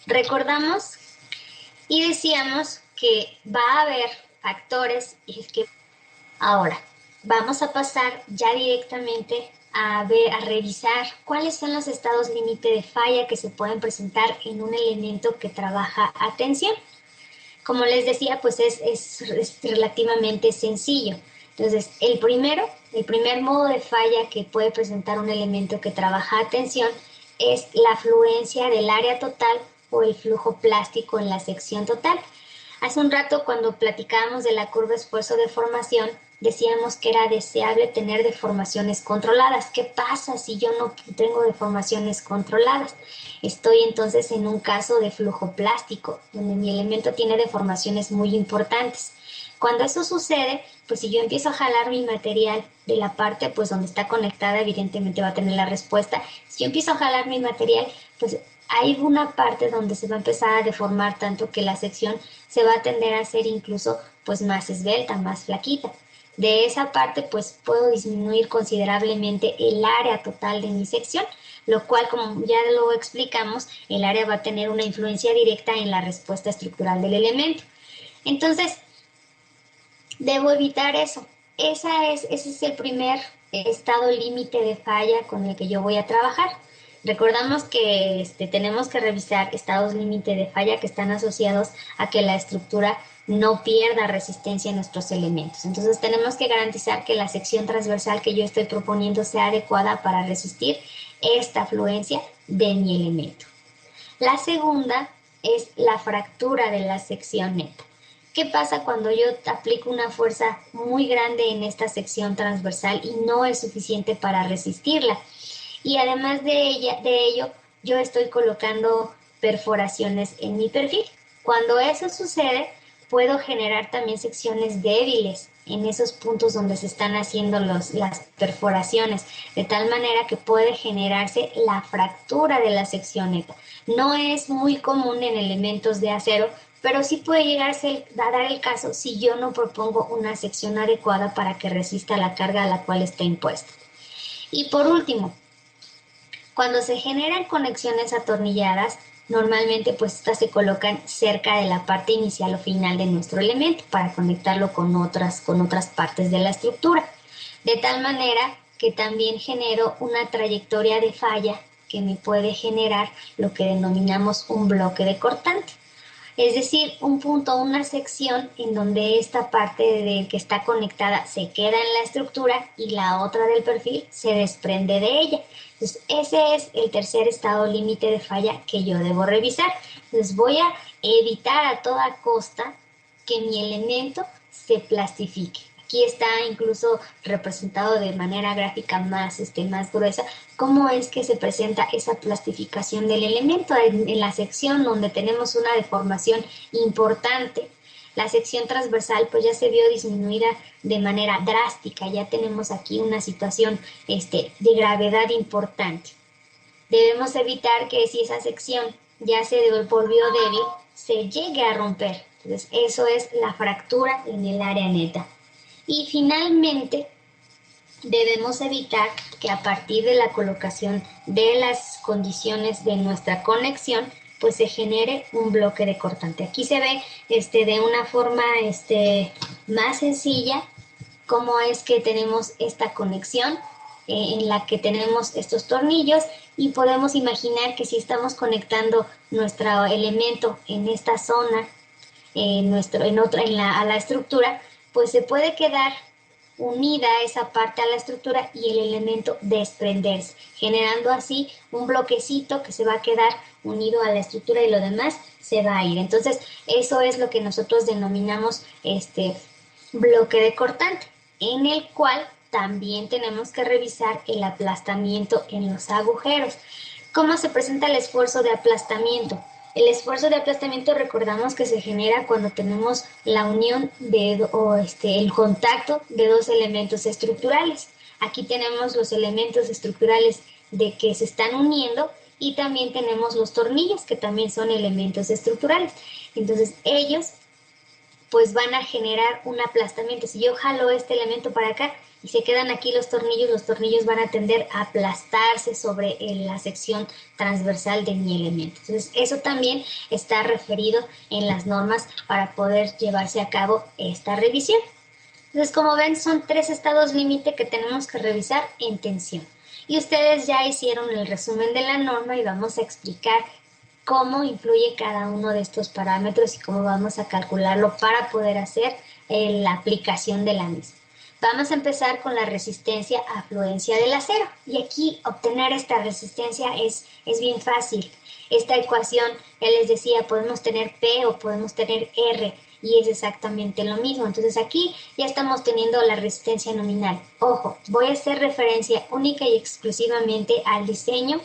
Recordamos y decíamos que va a haber factores y es que ahora vamos a pasar ya directamente a revisar cuáles son los estados límite de falla que se pueden presentar en un elemento que trabaja a tensión. Como les decía, pues es relativamente sencillo. Entonces, el primer modo de falla que puede presentar un elemento que trabaja a tensión es la afluencia del área total o el flujo plástico en la sección total. Hace un rato, cuando platicábamos de la curva esfuerzo-deformación, decíamos que era deseable tener deformaciones controladas. ¿Qué pasa si yo no tengo deformaciones controladas? Estoy entonces en un caso de flujo plástico, donde mi elemento tiene deformaciones muy importantes. Cuando eso sucede, pues si yo empiezo a jalar mi material de la parte pues donde está conectada, evidentemente va a tener la respuesta. Si yo empiezo a jalar mi material, pues hay una parte donde se va a empezar a deformar tanto que la sección se va a tender a ser incluso pues más esbelta, más flaquita. De esa parte pues puedo disminuir considerablemente el área total de mi sección, lo cual, como ya lo explicamos, el área va a tener una influencia directa en la respuesta estructural del elemento. Entonces, debo evitar eso. Ese es el primer estado límite de falla con el que yo voy a trabajar. Recordamos que tenemos que revisar estados límite de falla que están asociados a que la estructura no pierda resistencia en nuestros elementos. Entonces tenemos que garantizar que la sección transversal que yo estoy proponiendo sea adecuada para resistir esta afluencia de mi elemento. La segunda es la fractura de la sección neta. ¿Qué pasa cuando yo aplico una fuerza muy grande en esta sección transversal y no es suficiente para resistirla? Y además de ello, yo estoy colocando perforaciones en mi perfil. Cuando eso sucede, puedo generar también secciones débiles en esos puntos donde se están haciendo las perforaciones, de tal manera que puede generarse la fractura de la sección neta. No es muy común en elementos de acero, pero sí puede llegarse a dar el caso si yo no propongo una sección adecuada para que resista la carga a la cual está impuesta. Y por último, cuando se generan conexiones atornilladas, normalmente pues estas se colocan cerca de la parte inicial o final de nuestro elemento para conectarlo con otras partes de la estructura. De tal manera que también genero una trayectoria de falla que me puede generar lo que denominamos un bloque de cortante. Es decir, un punto, una sección en donde esta parte de que está conectada se queda en la estructura y la otra del perfil se desprende de ella. Entonces, ese es el tercer estado límite de falla que yo debo revisar. Entonces, voy a evitar a toda costa que mi elemento se plastifique. Aquí está incluso representado de manera gráfica más gruesa cómo es que se presenta esa plastificación del elemento en la sección donde tenemos una deformación importante. La sección transversal pues ya se vio disminuida de manera drástica, ya tenemos aquí una situación de gravedad importante. Debemos evitar que si esa sección ya se volvió débil, se llegue a romper. Entonces eso es la fractura en el área neta. Y finalmente, debemos evitar que a partir de la colocación de las condiciones de nuestra conexión, pues se genere un bloque de cortante. Aquí se ve de una forma más sencilla cómo es que tenemos esta conexión en la que tenemos estos tornillos y podemos imaginar que si estamos conectando nuestro elemento en esta zona, a la estructura, pues se puede quedar unida esa parte a la estructura y el elemento desprenderse, generando así un bloquecito que se va a quedar unido a la estructura y lo demás se va a ir. Entonces, eso es lo que nosotros denominamos bloque de cortante, en el cual también tenemos que revisar el aplastamiento en los agujeros. ¿Cómo se presenta el esfuerzo de aplastamiento? El esfuerzo de aplastamiento recordamos que se genera cuando tenemos la unión el contacto de dos elementos estructurales. Aquí tenemos los elementos estructurales de que se están uniendo y también tenemos los tornillos que también son elementos estructurales. Entonces ellos pues van a generar un aplastamiento. Si yo jalo este elemento para acá y se quedan aquí los tornillos van a tender a aplastarse sobre la sección transversal de mi elemento. Entonces, eso también está referido en las normas para poder llevarse a cabo esta revisión. Entonces, como ven, son 3 estados límite que tenemos que revisar en tensión. Y ustedes ya hicieron el resumen de la norma y vamos a explicar cómo influye cada uno de estos parámetros y cómo vamos a calcularlo para poder hacer la aplicación de la misma. Vamos a empezar con la resistencia a fluencia del acero. Y aquí obtener esta resistencia es bien fácil. Esta ecuación, ya les decía, podemos tener P o podemos tener R y es exactamente lo mismo. Entonces aquí ya estamos teniendo la resistencia nominal. Ojo, voy a hacer referencia única y exclusivamente al diseño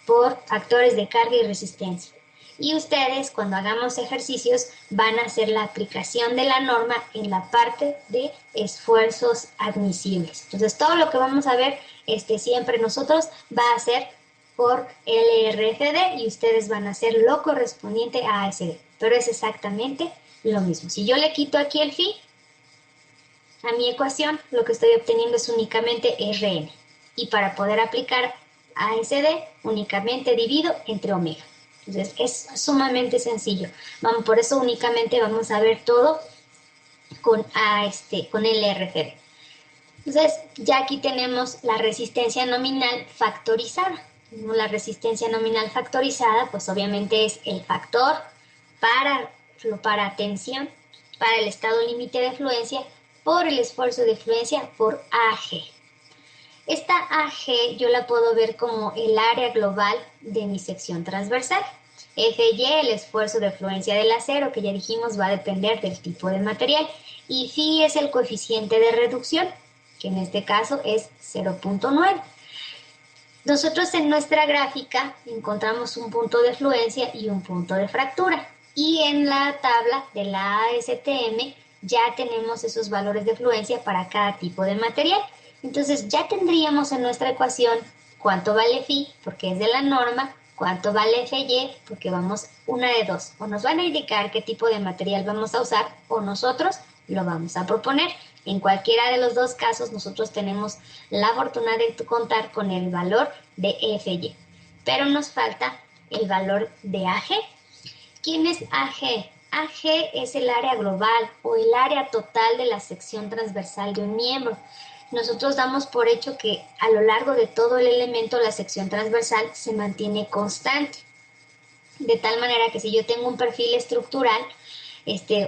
por factores de carga y resistencia. Y ustedes, cuando hagamos ejercicios, van a hacer la aplicación de la norma en la parte de esfuerzos admisibles. Entonces, todo lo que vamos a ver siempre nosotros va a ser por LRFD y ustedes van a hacer lo correspondiente a ASD. Pero es exactamente lo mismo. Si yo le quito aquí el phi a mi ecuación, lo que estoy obteniendo es únicamente Rn. Y para poder aplicar ASD, únicamente divido entre omega. Entonces, es sumamente sencillo. Por eso únicamente vamos a ver todo con LRFD. Entonces, ya aquí tenemos la resistencia nominal factorizada. La resistencia nominal factorizada, pues obviamente es el factor para tensión, para el estado límite de fluencia, por el esfuerzo de fluencia por AG. Esta AG yo la puedo ver como el área global de mi sección transversal. FY, el esfuerzo de fluencia del acero, que ya dijimos va a depender del tipo de material. Y phi es el coeficiente de reducción, que en este caso es 0.9. Nosotros en nuestra gráfica encontramos un punto de fluencia y un punto de fractura. Y en la tabla de la ASTM ya tenemos esos valores de fluencia para cada tipo de material. Entonces ya tendríamos en nuestra ecuación cuánto vale phi, porque es de la norma, cuánto vale FY, porque vamos una de dos. O nos van a indicar qué tipo de material vamos a usar o nosotros lo vamos a proponer. En cualquiera de los dos casos nosotros tenemos la fortuna de contar con el valor de FY. Pero nos falta el valor de AG. ¿Quién es AG? AG es el área global o el área total de la sección transversal de un miembro. Nosotros damos por hecho que a lo largo de todo el elemento la sección transversal se mantiene constante. De tal manera que si yo tengo un perfil estructural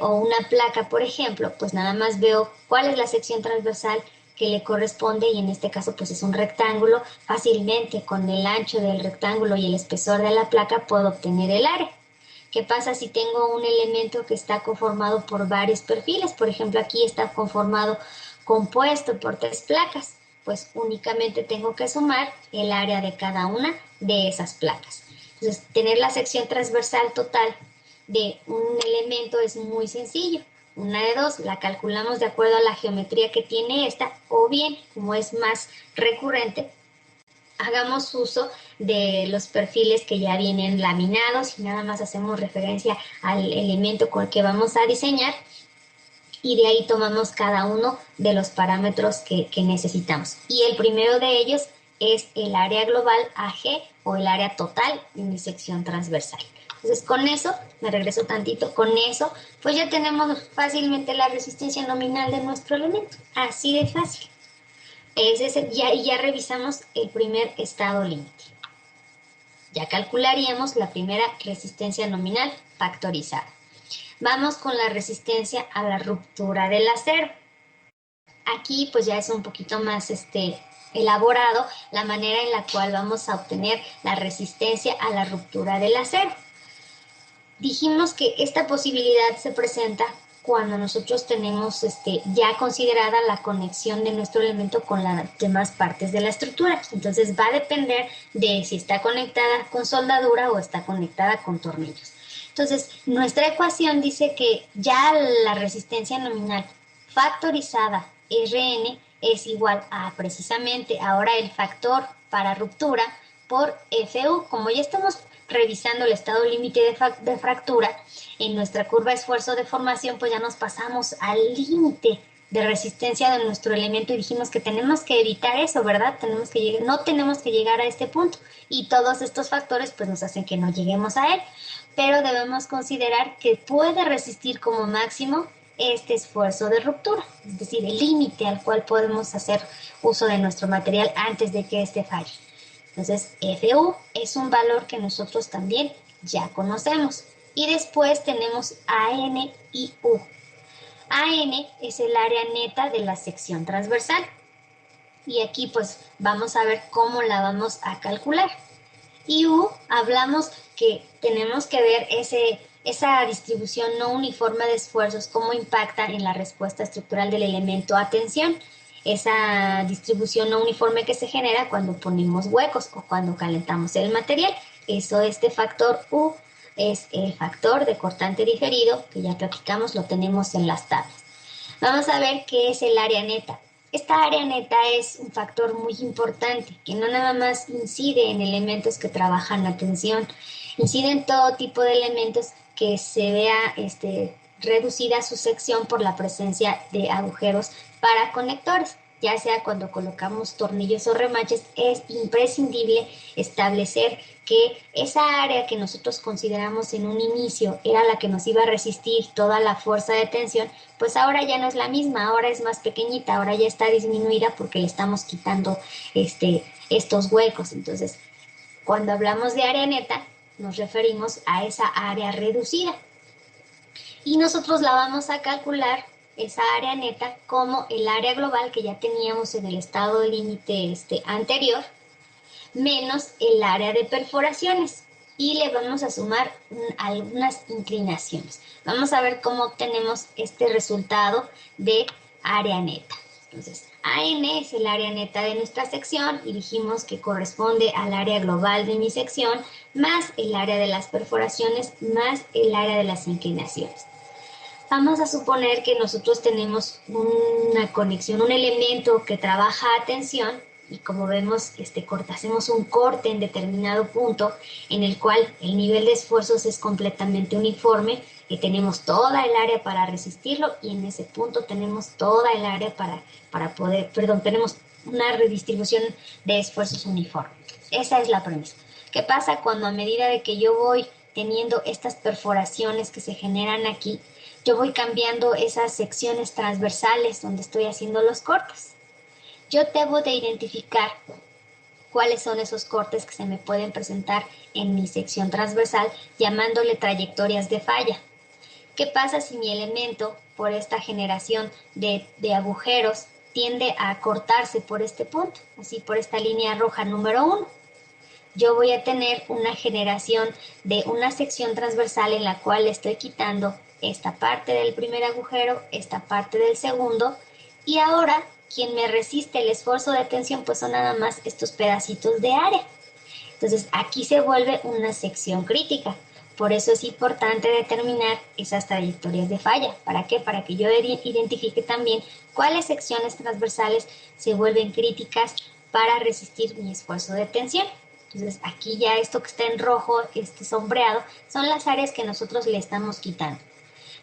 o una placa, por ejemplo, pues nada más veo cuál es la sección transversal que le corresponde y en este caso pues es un rectángulo. Fácilmente con el ancho del rectángulo y el espesor de la placa puedo obtener el área. ¿Qué pasa si tengo un elemento que está conformado por varios perfiles? Por ejemplo, aquí está compuesto por 3 placas. Pues únicamente tengo que sumar el área de cada una de esas placas. Entonces, tener la sección transversal total de un elemento es muy sencillo. Una de dos, la calculamos de acuerdo a la geometría que tiene esta, o bien, como es más recurrente, hagamos uso de los perfiles que ya vienen laminados y nada más hacemos referencia al elemento con el que vamos a diseñar y de ahí tomamos cada uno de los parámetros que necesitamos. Y el primero de ellos es el área global AG o el área total en mi sección transversal. Entonces con eso, me regreso tantito, con eso pues ya tenemos fácilmente la resistencia nominal de nuestro elemento, así de fácil. Ya revisamos el primer estado límite. Ya calcularíamos la primera resistencia nominal factorizada. Vamos con la resistencia a la ruptura del acero. Aquí pues ya es un poquito más elaborado la manera en la cual vamos a obtener la resistencia a la ruptura del acero. Dijimos que esta posibilidad se presenta cuando nosotros tenemos ya considerada la conexión de nuestro elemento con las demás partes de la estructura. Entonces va a depender de si está conectada con soldadura o está conectada con tornillos. Entonces, nuestra ecuación dice que ya la resistencia nominal factorizada Rn es igual a precisamente ahora el factor para ruptura por Fu. Como ya estamos revisando el estado límite de fractura, en nuestra curva de esfuerzo de formación, pues ya nos pasamos al límite de resistencia de nuestro elemento y dijimos que tenemos que evitar eso, ¿verdad? No tenemos que llegar a este punto y todos estos factores pues nos hacen que no lleguemos a él, pero debemos considerar que puede resistir como máximo este esfuerzo de ruptura, es decir, el límite al cual podemos hacer uso de nuestro material antes de que este falle. Entonces, FU es un valor que nosotros también ya conocemos. Y después tenemos AN y U. AN es el área neta de la sección transversal. Y aquí pues vamos a ver cómo la vamos a calcular. Y U, hablamos que tenemos que ver esa distribución no uniforme de esfuerzos, cómo impacta en la respuesta estructural del elemento a tensión. Esa distribución no uniforme que se genera cuando ponemos huecos o cuando calentamos el material. Este factor U es el factor de cortante diferido, que ya platicamos, lo tenemos en las tablas. Vamos a ver qué es el área neta. Esta área neta es un factor muy importante, que no nada más incide en elementos que trabajan la tensión, incide en todo tipo de elementos que se vea reducida su sección por la presencia de agujeros para conectores. Ya sea cuando colocamos tornillos o remaches, es imprescindible establecer que esa área que nosotros consideramos en un inicio era la que nos iba a resistir toda la fuerza de tensión, pues ahora ya no es la misma, ahora es más pequeñita, ahora ya está disminuida porque le estamos quitando estos huecos. Entonces, cuando hablamos de área neta, nos referimos a esa área reducida. Y nosotros la vamos a calcular, esa área neta, como el área global que ya teníamos en el estado límite anterior, menos el área de perforaciones. Y le vamos a sumar algunas inclinaciones. Vamos a ver cómo obtenemos este resultado de área neta. Entonces, AN es el área neta de nuestra sección y dijimos que corresponde al área global de mi sección, más el área de las perforaciones, más el área de las inclinaciones. Vamos a suponer que nosotros tenemos una conexión, un elemento que trabaja a tensión y como vemos, hacemos un corte en determinado punto en el cual el nivel de esfuerzos es completamente uniforme y tenemos toda el área para resistirlo y en ese punto tenemos toda el área tenemos una redistribución de esfuerzos uniforme. Esa es la premisa. ¿Qué pasa cuando a medida de que yo voy teniendo estas perforaciones que se generan aquí, yo voy cambiando esas secciones transversales donde estoy haciendo los cortes? Yo debo de identificar cuáles son esos cortes que se me pueden presentar en mi sección transversal llamándole trayectorias de falla. ¿Qué pasa si mi elemento, por esta generación de agujeros, tiende a cortarse por este punto, así por esta línea roja número 1? Yo voy a tener una generación de una sección transversal en la cual estoy quitando esta parte del primer agujero, esta parte del segundo, y ahora quien me resiste el esfuerzo de tensión pues son nada más estos pedacitos de área. Entonces aquí se vuelve una sección crítica. Por eso es importante determinar esas trayectorias de falla. ¿Para qué? Para que yo identifique también cuáles secciones transversales se vuelven críticas para resistir mi esfuerzo de tensión. Entonces aquí ya esto que está en rojo, sombreado, son las áreas que nosotros le estamos quitando.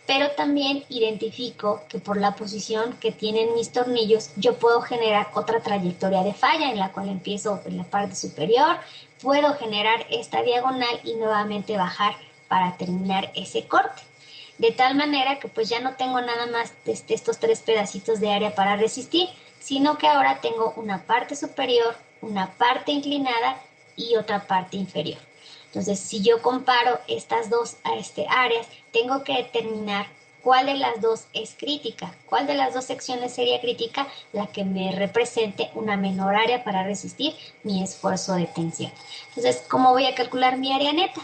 Pero también identifico que por la posición que tienen mis tornillos, yo puedo generar otra trayectoria de falla en la cual empiezo en la parte superior, puedo generar esta diagonal y nuevamente bajar para terminar ese corte. De tal manera que pues ya no tengo nada más estos 3 pedacitos de área para resistir, sino que ahora tengo una parte superior, una parte inclinada y otra parte inferior. Entonces, si yo comparo estas dos áreas, tengo que determinar cuál de las dos es crítica, cuál de las dos secciones sería crítica, la que me represente una menor área para resistir mi esfuerzo de tensión. Entonces, ¿cómo voy a calcular mi área neta?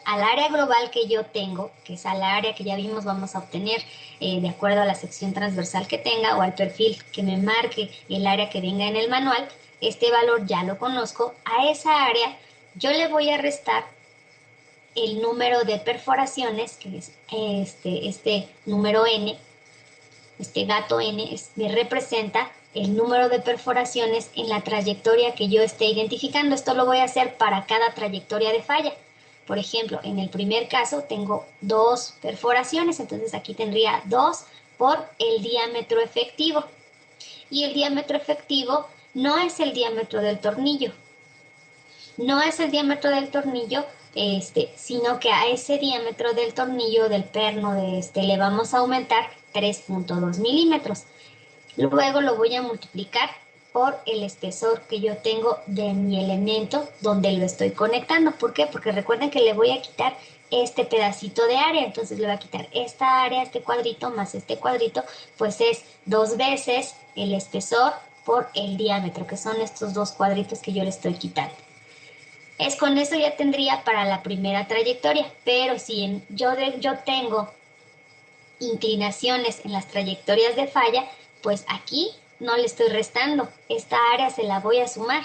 Al área global que yo tengo, que es al área que ya vimos vamos a obtener de acuerdo a la sección transversal que tenga o al perfil que me marque el área que venga en el manual, este valor ya lo conozco, a esa área yo le voy a restar el número de perforaciones, que es este número n, este gato n, me representa el número de perforaciones en la trayectoria que yo esté identificando. Esto lo voy a hacer para cada trayectoria de falla. Por ejemplo, en el primer caso tengo 2 perforaciones, entonces aquí tendría 2 por el diámetro efectivo. Y el diámetro efectivo no es el diámetro del tornillo. No es el diámetro del tornillo, sino que a ese diámetro del tornillo del perno le vamos a aumentar 3.2 milímetros. Luego lo voy a multiplicar por el espesor que yo tengo de mi elemento donde lo estoy conectando. ¿Por qué? Porque recuerden que le voy a quitar este pedacito de área, entonces le voy a quitar esta área, este cuadrito más este cuadrito, pues es 2 veces el espesor por el diámetro, que son estos 2 cuadritos que yo le estoy quitando. Con eso ya tendría para la primera trayectoria, pero si yo tengo inclinaciones en las trayectorias de falla, pues aquí no le estoy restando, esta área se la voy a sumar.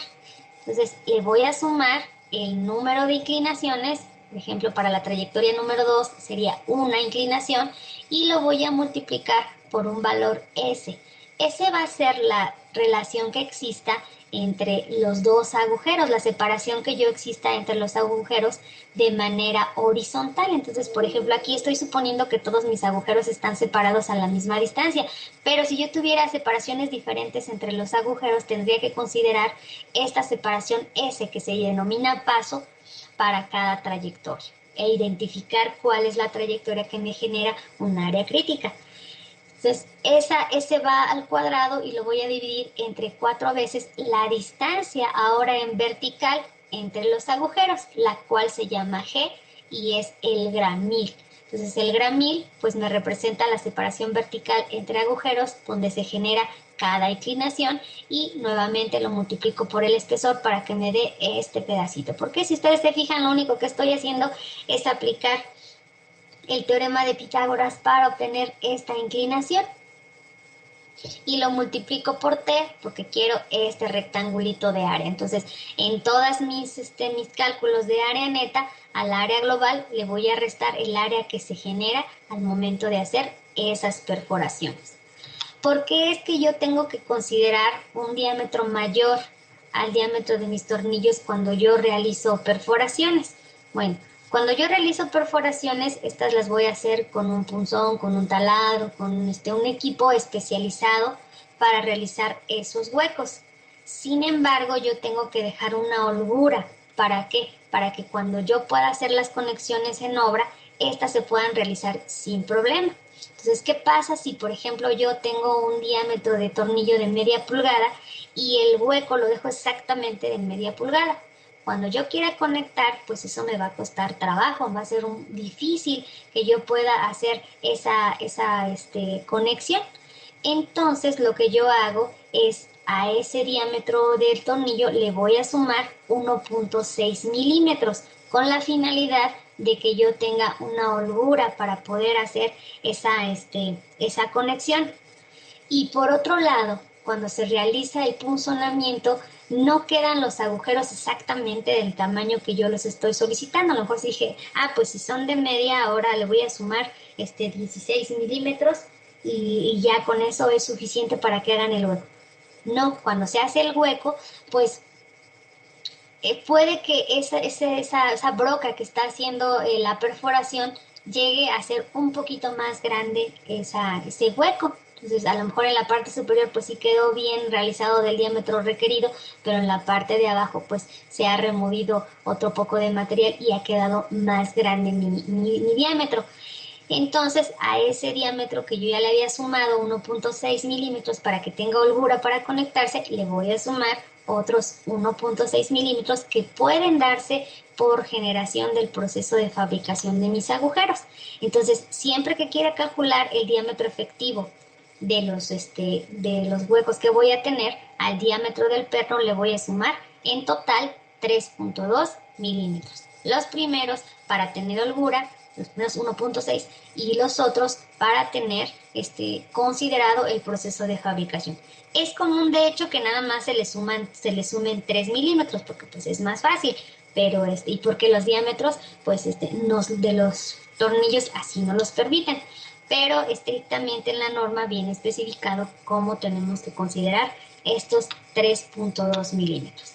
Entonces le voy a sumar el número de inclinaciones, por ejemplo para la trayectoria número 2 sería una inclinación y lo voy a multiplicar por un valor S. Ese va a ser la relación que exista entre los 2 agujeros, la separación que yo exista entre los agujeros de manera horizontal. Entonces, por ejemplo, aquí estoy suponiendo que todos mis agujeros están separados a la misma distancia, pero si yo tuviera separaciones diferentes entre los agujeros, tendría que considerar esta separación S, que se denomina paso, para cada trayectoria e identificar cuál es la trayectoria que me genera un área crítica. Entonces, ese va al cuadrado y lo voy a dividir entre 4 veces la distancia ahora en vertical entre los agujeros, la cual se llama G y es el gramil. Entonces, el gramil pues me representa la separación vertical entre agujeros donde se genera cada inclinación y nuevamente lo multiplico por el espesor para que me dé este pedacito. Porque si ustedes se fijan, lo único que estoy haciendo es aplicar el teorema de Pitágoras para obtener esta inclinación y lo multiplico por t porque quiero este rectangulito de área. Entonces, en todas mis cálculos de área neta, al área global le voy a restar el área que se genera al momento de hacer esas perforaciones. ¿Por qué es que yo tengo que considerar un diámetro mayor al diámetro de mis tornillos cuando yo realizo perforaciones? Bueno, cuando yo realizo perforaciones, estas las voy a hacer con un punzón, con un taladro, con un equipo especializado para realizar esos huecos. Sin embargo, yo tengo que dejar una holgura. ¿Para qué? Para que cuando yo pueda hacer las conexiones en obra, estas se puedan realizar sin problema. Entonces, ¿qué pasa si, por ejemplo, yo tengo un diámetro de tornillo de media pulgada y el hueco lo dejo exactamente de media pulgada? Cuando yo quiera conectar, pues eso me va a costar trabajo, va a ser difícil que yo pueda hacer esa conexión. Entonces, lo que yo hago es a ese diámetro del tornillo le voy a sumar 1.6 milímetros con la finalidad de que yo tenga una holgura para poder hacer esa conexión. Y por otro lado, cuando se realiza el punzonamiento, no quedan los agujeros exactamente del tamaño que yo los estoy solicitando. A lo mejor dije, pues si son de media, ahora le voy a sumar 16 milímetros y ya con eso es suficiente para que hagan el hueco. No, cuando se hace el hueco, pues puede que esa broca que está haciendo la perforación llegue a ser un poquito más grande ese hueco. Entonces, a lo mejor en la parte superior pues sí quedó bien realizado del diámetro requerido, pero en la parte de abajo pues se ha removido otro poco de material y ha quedado más grande mi diámetro. Entonces, a ese diámetro que yo ya le había sumado 1.6 milímetros para que tenga holgura para conectarse, le voy a sumar otros 1.6 milímetros que pueden darse por generación del proceso de fabricación de mis agujeros. Entonces, siempre que quiera calcular el diámetro efectivo de los huecos que voy a tener, al diámetro del perno le voy a sumar en total 3.2 milímetros. Los primeros para tener holgura, los primeros 1.6 y los otros para tener considerado el proceso de fabricación. Es común de hecho que nada más se le sumen 3 milímetros porque pues es más fácil, pero y porque los diámetros pues de los tornillos así no los permiten, pero estrictamente en la norma viene especificado cómo tenemos que considerar estos 3.2 milímetros.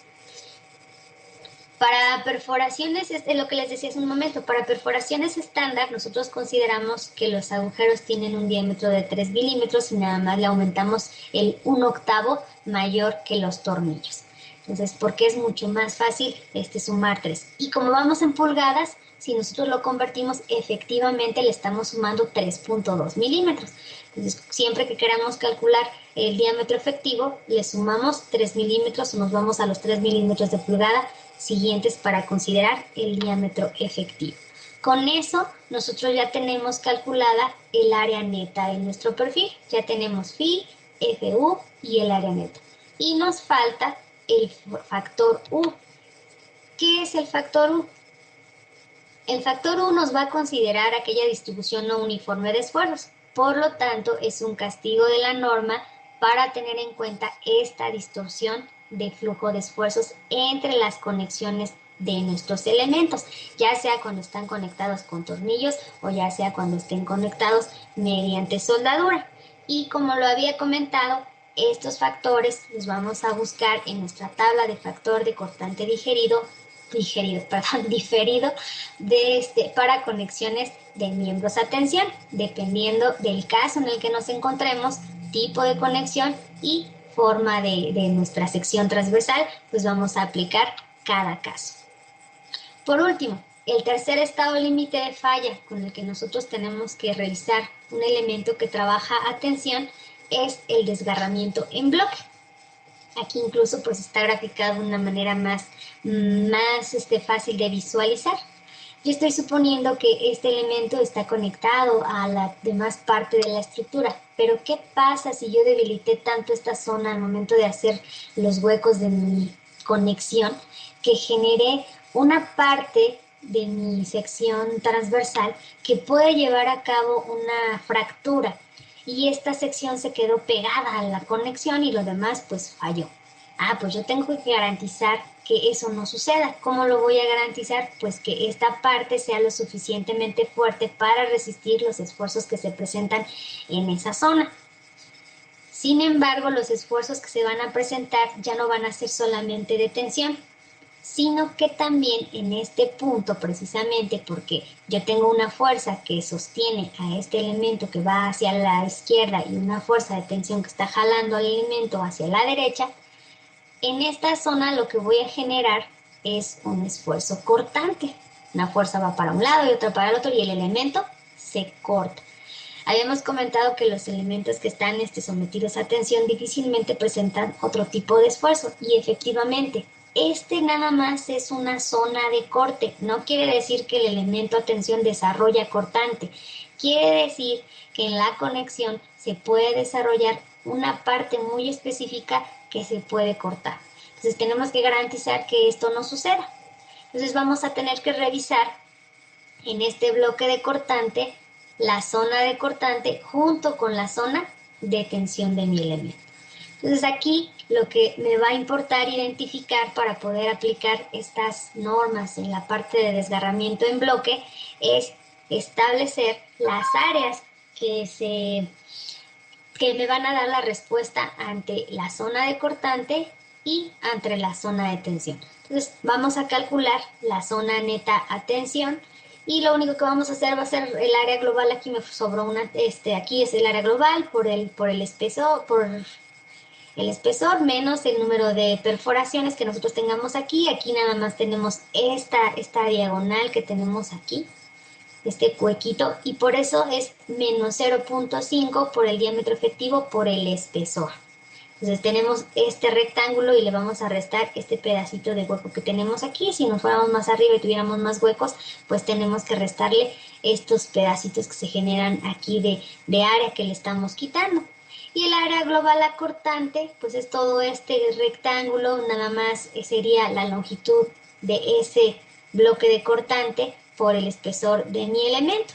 Para perforaciones, es lo que les decía hace un momento, para perforaciones estándar nosotros consideramos que los agujeros tienen un diámetro de 3 milímetros y nada más le aumentamos el 1/8 mayor que los tornillos. Entonces, porque es mucho más fácil sumar 3. Y como vamos en pulgadas, si nosotros lo convertimos, efectivamente le estamos sumando 3.2 milímetros. Entonces, siempre que queramos calcular el diámetro efectivo, le sumamos 3 milímetros o nos vamos a los 3 milímetros de pulgada siguientes para considerar el diámetro efectivo. Con eso, nosotros ya tenemos calculada el área neta de nuestro perfil. Ya tenemos phi, FU y el área neta. Y nos falta el factor U. ¿Qué es el factor U? El factor U nos va a considerar aquella distribución no uniforme de esfuerzos. Por lo tanto, es un castigo de la norma para tener en cuenta esta distorsión de flujo de esfuerzos entre las conexiones de nuestros elementos, ya sea cuando están conectados con tornillos o ya sea cuando estén conectados mediante soldadura. Y como lo había comentado, estos factores los vamos a buscar en nuestra tabla de factor de cortante diferido para conexiones de miembros a tensión, dependiendo del caso en el que nos encontremos, tipo de conexión y forma de nuestra sección transversal, pues vamos a aplicar cada caso. Por último, el tercer estado límite de falla con el que nosotros tenemos que revisar un elemento que trabaja a tensión es el desgarramiento en bloque. Aquí incluso pues está graficado de una manera más fácil de visualizar. Yo estoy suponiendo que este elemento está conectado a la demás parte de la estructura, pero ¿qué pasa si yo debilité tanto esta zona al momento de hacer los huecos de mi conexión que generé una parte de mi sección transversal que puede llevar a cabo una fractura? Y esta sección se quedó pegada a la conexión y lo demás pues falló. Pues yo tengo que garantizar que eso no suceda. ¿Cómo lo voy a garantizar? Pues que esta parte sea lo suficientemente fuerte para resistir los esfuerzos que se presentan en esa zona. Sin embargo, los esfuerzos que se van a presentar ya no van a ser solamente de tensión, sino que también en este punto, precisamente porque yo tengo una fuerza que sostiene a este elemento que va hacia la izquierda y una fuerza de tensión que está jalando al elemento hacia la derecha, en esta zona lo que voy a generar es un esfuerzo cortante. Una fuerza va para un lado y otra para el otro y el elemento se corta. Habíamos comentado que los elementos que están sometidos a tensión difícilmente presentan otro tipo de esfuerzo y efectivamente nada más es una zona de corte. No quiere decir que el elemento a tensión desarrolla cortante. Quiere decir que en la conexión se puede desarrollar una parte muy específica que se puede cortar. Entonces tenemos que garantizar que esto no suceda. Entonces vamos a tener que revisar en este bloque de cortante la zona de cortante junto con la zona de tensión de mi elemento. Entonces aquí lo que me va a importar identificar para poder aplicar estas normas en la parte de desgarramiento en bloque es establecer las áreas que me van a dar la respuesta ante la zona de cortante y ante la zona de tensión. Entonces vamos a calcular la zona neta a tensión y lo único que vamos a hacer va a ser el área global. Aquí me sobró aquí es el área global por el espesor menos el número de perforaciones que nosotros tengamos aquí. Aquí nada más tenemos esta diagonal que tenemos aquí, este huequito, y por eso es menos 0.5 por el diámetro efectivo por el espesor. Entonces tenemos este rectángulo y le vamos a restar este pedacito de hueco que tenemos aquí. Si nos fuéramos más arriba y tuviéramos más huecos, pues tenemos que restarle estos pedacitos que se generan aquí de área que le estamos quitando. Y el área global acortante, pues es todo este rectángulo, nada más sería la longitud de ese bloque de cortante por el espesor de mi elemento.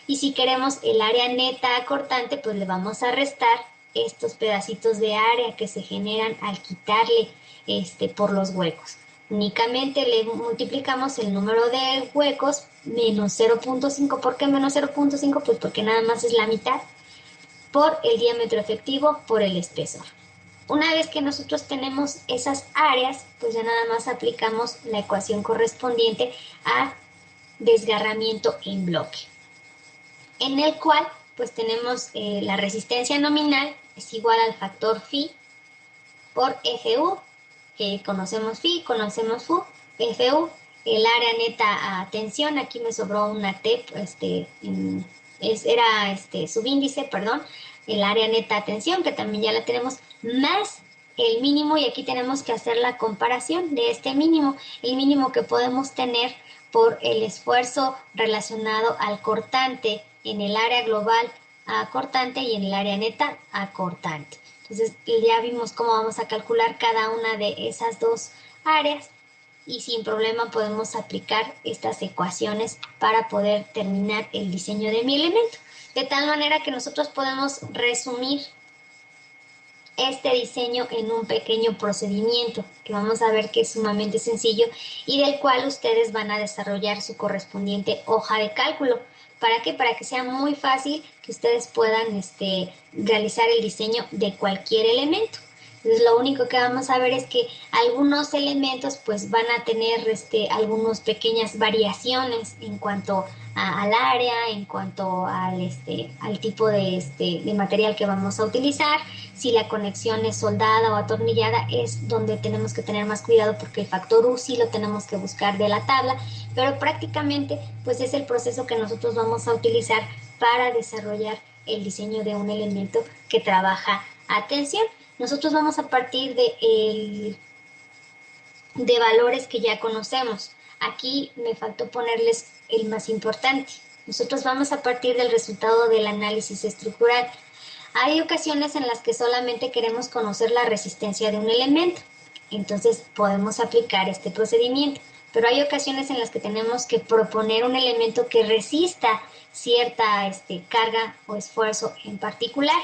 Y si queremos el área neta acortante, pues le vamos a restar estos pedacitos de área que se generan al quitarle por los huecos. Únicamente le multiplicamos el número de huecos menos 0.5. ¿Por qué menos 0.5? Pues porque nada más es la mitad por el diámetro efectivo por el espesor. Una vez que nosotros tenemos esas áreas, pues ya nada más aplicamos la ecuación correspondiente a desgarramiento en bloque, en el cual pues tenemos la resistencia nominal es igual al factor phi por FU, que conocemos phi, conocemos FU, FU, el área neta a tensión, aquí me sobró una T, era subíndice, perdón, el área neta a tensión, que también ya la tenemos, más el mínimo, y aquí tenemos que hacer la comparación de este mínimo, el mínimo que podemos tener por el esfuerzo relacionado al cortante en el área global a cortante y en el área neta a cortante. Entonces ya vimos cómo vamos a calcular cada una de esas dos áreas y sin problema podemos aplicar estas ecuaciones para poder terminar el diseño de mi elemento. De tal manera que nosotros podemos resumir este diseño en un pequeño procedimiento que vamos a ver que es sumamente sencillo y del cual ustedes van a desarrollar su correspondiente hoja de cálculo. ¿Para qué? Para que sea muy fácil que ustedes puedan realizar el diseño de cualquier elemento. Entonces lo único que vamos a ver es que algunos elementos pues van a tener algunas pequeñas variaciones en cuanto al área, en cuanto al tipo de material que vamos a utilizar. Si la conexión es soldada o atornillada es donde tenemos que tener más cuidado porque el factor U sí lo tenemos que buscar de la tabla, pero prácticamente pues es el proceso que nosotros vamos a utilizar para desarrollar el diseño de un elemento que trabaja a tensión. Nosotros vamos a partir de valores que ya conocemos. Aquí me faltó ponerles el más importante. Nosotros vamos a partir del resultado del análisis estructural. Hay ocasiones en las que solamente queremos conocer la resistencia de un elemento. Entonces podemos aplicar este procedimiento. Pero hay ocasiones en las que tenemos que proponer un elemento que resista cierta carga o esfuerzo en particular.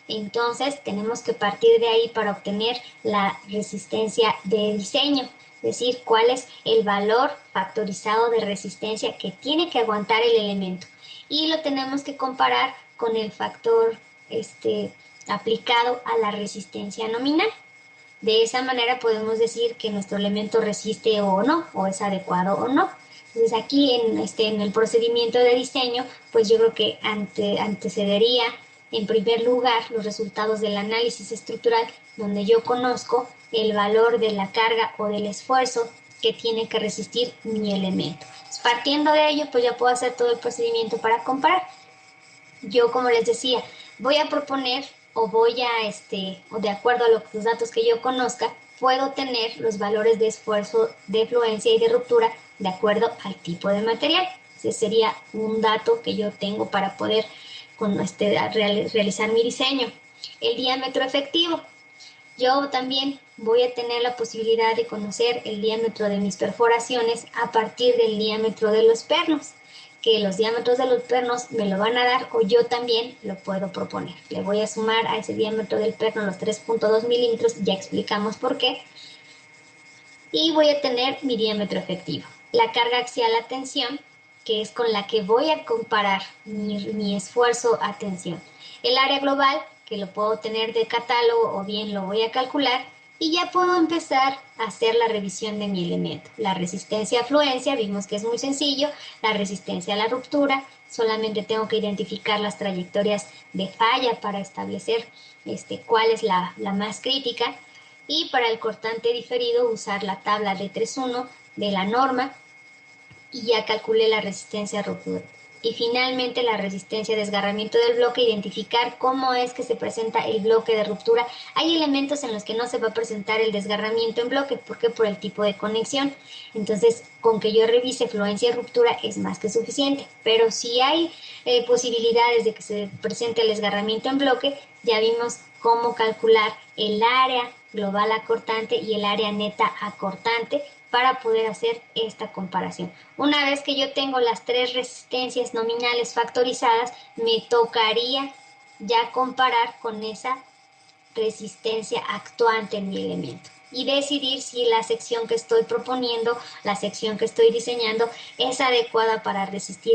Entonces tenemos que partir de ahí para obtener la resistencia de diseño, es decir, cuál es el valor factorizado de resistencia que tiene que aguantar el elemento. Y lo tenemos que comparar con el factor aplicado a la resistencia nominal. De esa manera podemos decir que nuestro elemento resiste o no, o es adecuado o no. Entonces aquí en el procedimiento de diseño, pues yo creo que antecedería en primer lugar los resultados del análisis estructural, donde yo conozco el valor de la carga o del esfuerzo que tiene que resistir mi elemento. Entonces, partiendo de ello, pues ya puedo hacer todo el procedimiento para comparar. Yo, como les decía, voy a proponer o o de acuerdo a los datos que yo conozca, puedo tener los valores de esfuerzo, de fluencia y de ruptura de acuerdo al tipo de material. Ese sería un dato que yo tengo para poder realizar mi diseño. El diámetro efectivo. Yo también voy a tener la posibilidad de conocer el diámetro de mis perforaciones a partir del diámetro de los pernos, que los diámetros de los pernos me lo van a dar o yo también lo puedo proponer. Le voy a sumar a ese diámetro del perno los 3.2 milímetros, ya explicamos por qué. Y voy a tener mi diámetro efectivo. La carga axial a tensión, que es con la que voy a comparar mi esfuerzo a tensión. El área global, que lo puedo tener de catálogo o bien lo voy a calcular, y ya puedo empezar a hacer la revisión de mi elemento. La resistencia a fluencia, vimos que es muy sencillo, la resistencia a la ruptura, solamente tengo que identificar las trayectorias de falla para establecer cuál es la más crítica, y para el cortante diferido usar la tabla de 3.1 de la norma, y ya calculé la resistencia a ruptura. Y finalmente la resistencia a desgarramiento del bloque, identificar cómo es que se presenta el bloque de ruptura. Hay elementos en los que no se va a presentar el desgarramiento en bloque, porque por el tipo de conexión. Entonces, con que yo revise fluencia y ruptura es más que suficiente. Pero si hay posibilidades de que se presente el desgarramiento en bloque, ya vimos cómo calcular el área global acortante y el área neta acortante para poder hacer esta comparación. Una vez que yo tengo las tres resistencias nominales factorizadas, me tocaría ya comparar con esa resistencia actuante en mi elemento y decidir si la sección que estoy proponiendo, la sección que estoy diseñando, es adecuada para resistir